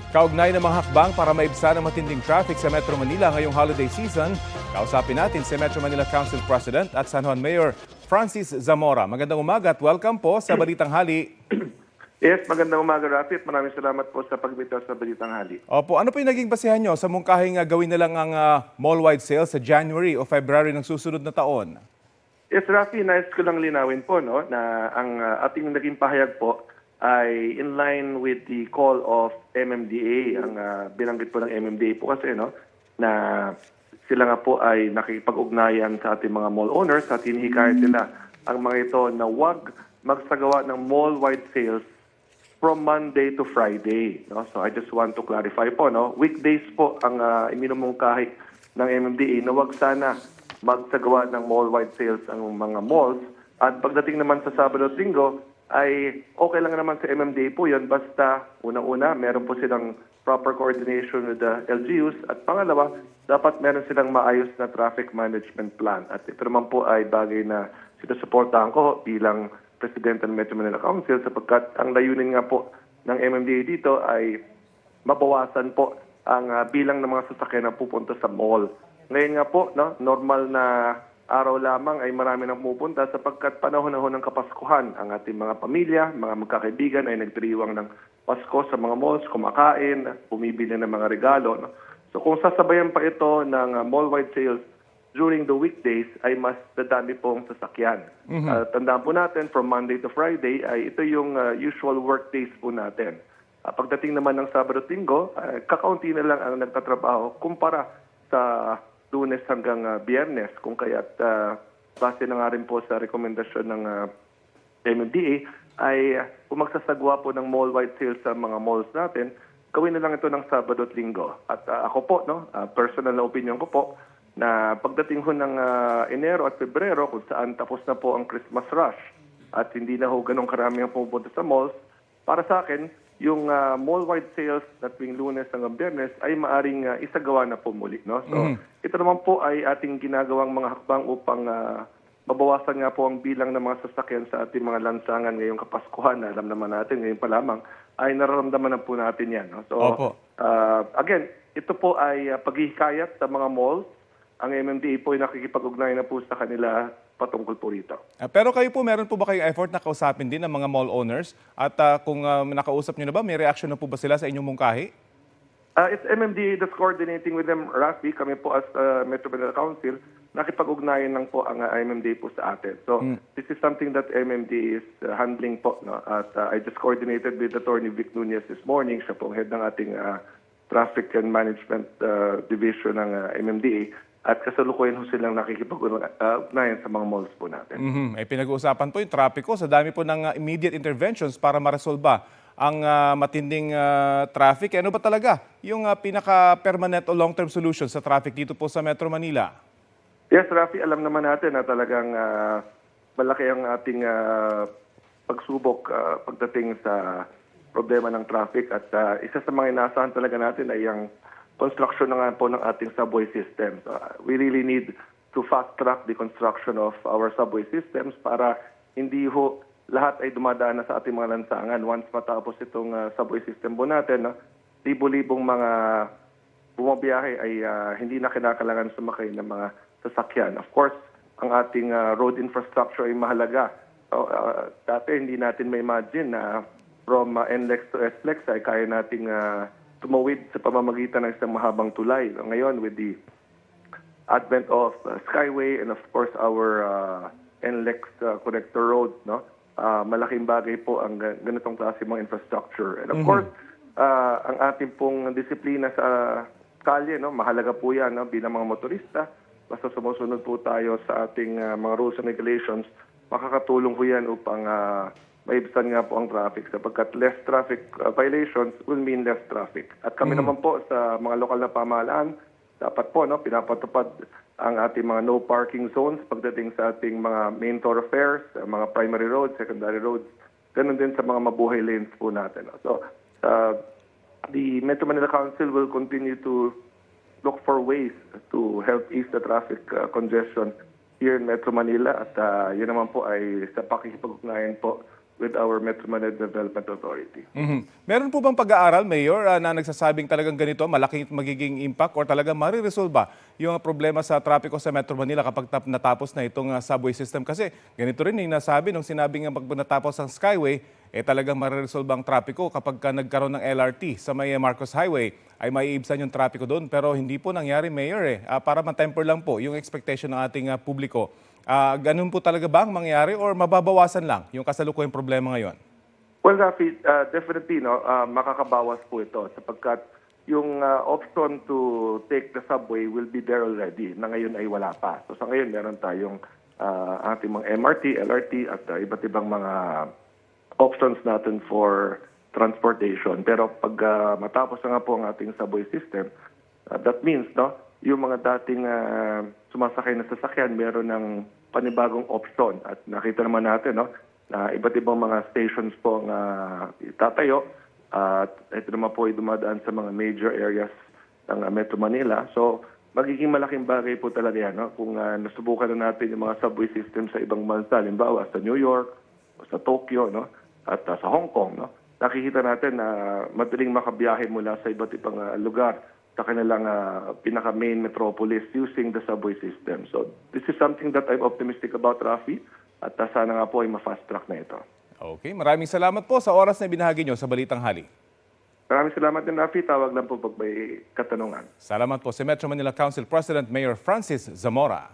Kaugnay ng mga hakbang para maibsan ang matinding traffic sa Metro Manila ngayong holiday season, kausapin natin si Metro Manila Council President at San Juan Mayor Francis Zamora. Magandang umaga at welcome po sa Balitang Hali. Yes, magandang umaga, Rafi, at maraming salamat po sa pagbitaw sa Balitang Hali. Opo, ano po yung naging basehan nyo sa mungkahing gawin na lang ang mall-wide sale sa January o February ng susunod na taon? Yes, Rafi, nais ko lang linawin po no, na ang ating naging pahayag po ay in line with the call of MMDA. Ang binanggit po ng MMDA po kasi no, na sila nga po ay nakikipag-ugnayan sa ating mga mall owners at hinihikayat nila ang mga ito na huwag magsagawa ng mall-wide sales from Monday to Friday. No? So I just want to clarify po, no? Weekdays po ang iminumungkahi ng MMDA na wag sana magsagawa ng mall-wide sales ang mga malls. At pagdating naman sa Sabado at Linggo, ay okay lang naman sa MMDA po yun. Basta, unang-una, meron po silang proper coordination with the LGUs. At pangalawa, dapat meron silang maayos na traffic management plan. At ito naman po ay bagay na sinusuportahan ko bilang Presidente ng Metro Manila Council sapagkat ang layunin nga po ng MMDA dito ay mabawasan po ang bilang ng mga sasakyan na pupunta sa mall. Ngayon nga po, no, normal na araw lamang ay marami nang pumupunta sapagkat panahon na ho ng Kapaskuhan. Ang ating mga pamilya, mga magkakaibigan ay nagdiriwang ng Pasko sa mga malls, kumakain, bumibili ng mga regalo. No? So kung sasabayan pa ito ng mall-wide sales during the weekdays ay mas dadami pong sasakyan. Tandaan po natin, from Monday to Friday ay ito yung usual work days po natin. Pagdating naman ng Sabado at Linggo, kakaunti na lang ang nagtatrabaho kumpara sa Lunes hanggang Biyernes. Kung kaya't base na nga rin po sa rekomendasyon ng MMDA ay kung magsasagwa po ng mall-wide sales sa mga malls natin, gawin na lang ito ng Sabado at Linggo. At ako po, no, personal na opinion ko po, na pagdating ho ng Enero at Pebrero kung saan tapos na po ang Christmas rush at hindi na ho ganong karami ang pumupunta sa malls, para sa akin, yung mall-wide sales na tuwing Lunes hanggang Biyernes ay maaring isagawa na po muli. No? So, ito naman po ay ating ginagawang mga hakbang upang mabawasan nga po ang bilang ng mga sasakyan sa ating mga lansangan ngayong Kapaskuhan. Alam naman natin, ngayon pa lamang, ay nararamdaman na po natin yan. No? So, Opo. again, ito po ay paghihikayat sa mga malls. Ang MMDA po ay nakikipag-ugnayan na po sa kanila patungkol po rito. Pero kayo po, meron po ba kayong effort na kausapin din ng mga mall owners? At kung nakausap nyo na ba, may reaction na po ba sila sa inyong mungkahi? It's MMDA that's coordinating with them, Rafi. Kami po as Metro Manila Council, nakipag-ugnayan lang po ang MMDA po sa atin. So, this is something that MMDA is handling po. No? At I just coordinated with Attorney Vic Nunez this morning. Siya po ang head ng ating Traffic and Management Division ng MMDA. At kasalukuyan ho silang nakikipag-ugnayan sa mga malls po natin. Ay pinag-uusapan po yung trapiko sa dami po ng immediate interventions para maresolba ang matinding traffic. Ano ba talaga yung pinaka-permanent o long-term solution sa traffic dito po sa Metro Manila? Yes, Rafi, alam naman natin na talagang malaki ang ating pagsubok pagdating sa problema ng traffic. At isa sa mga inaasahan talaga natin ay ang construction na nga po ng ating subway system. So, we really need to fast-track the construction of our subway systems para hindi ho lahat ay dumadaan na sa ating mga lansangan. Once matapos itong subway system po natin, no, libo-libong mga bumabiyahe ay hindi na kinakailangan sumakay ng mga sasakyan. Of course, ang ating road infrastructure ay mahalaga. So, dati hindi natin ma-imagine na from NLEX to SLEX ay kaya nating tumawid sa pamamagitan ng isang mahabang tulay. Ngayon, with the advent of Skyway and of course our NLEX connector road, no? Malaking bagay po ang ganitong klase mga infrastructure. And of course, ang ating pong disiplina sa kalye, no? Mahalaga po yan, no? Bilang mga motorista. Basta sumusunod po tayo sa ating mga rules and regulations, makakatulong po yan upang maibsan nga po ang traffic sapagkat less traffic violations will mean less traffic. At kami naman po sa mga lokal na pamahalaan, dapat po pinapatupad ang ating mga no parking zones pagdating sa ating mga main thoroughfares, mga primary roads, secondary roads, ganun din sa mga mabuhay lanes po natin. So, the Metro Manila Council will continue to look for ways to help ease the traffic congestion here in Metro Manila at yun naman po ay sa pakikipag-ugnayan po with our Metro Manila Development Authority. Mhm. Meron po bang pag-aaral, Mayor, na nagsasabing talagang ganito, malaking magiging impact or talagang mariresolba yung problema sa trapiko sa Metro Manila kapag natapos na itong subway system? Kasi ganito rin yung nasabi nung sinabi nga pag natapos ang Skyway, talagang mariresolba ang trapiko kapag nagkaroon ng LRT sa may Marcos Highway ay maiibsan yung trapiko doon. Pero hindi po nangyari, Mayor. Para ma-temper lang po yung expectation ng ating publiko. Ganun po talaga ba ang mangyari or mababawasan lang yung kasalukuyang problema ngayon? Well, Rafi, definitely, no, makakabawas po ito sapagkat yung option to take the subway will be there already na ngayon ay wala pa. So sa ngayon, meron tayong ating mga MRT, LRT at iba't ibang mga options natin for transportation. Pero pag matapos na nga po ang ating subway system, that means, no, yung mga dating sumasakay na sasakyan, meron ng panibagong option. At nakita naman natin, no, na iba't ibang mga stations po ang itatayo. At ito naman po ay dumadaan sa mga major areas ng Metro Manila. So, magiging malaking bagay po talaga yan, no? Kung nasubukan na natin yung mga subway system sa ibang bansa, halimbawa sa New York, o sa Tokyo, no? At sa Hong Kong, no? Nakikita natin na madaling makabiyahe mula sa iba't ibang lugar sa kanilang pinaka-main metropolis using the subway system. So, this is something that I'm optimistic about, Rafi. At sana nga po ay ma-fast track na ito. Okay, maraming salamat po sa oras na binahagi nyo sa Balitang Hali. Maraming salamat din, Rafi. Tawag lang po pag may katanungan. Salamat po si Metro Manila Council President Mayor Francis Zamora.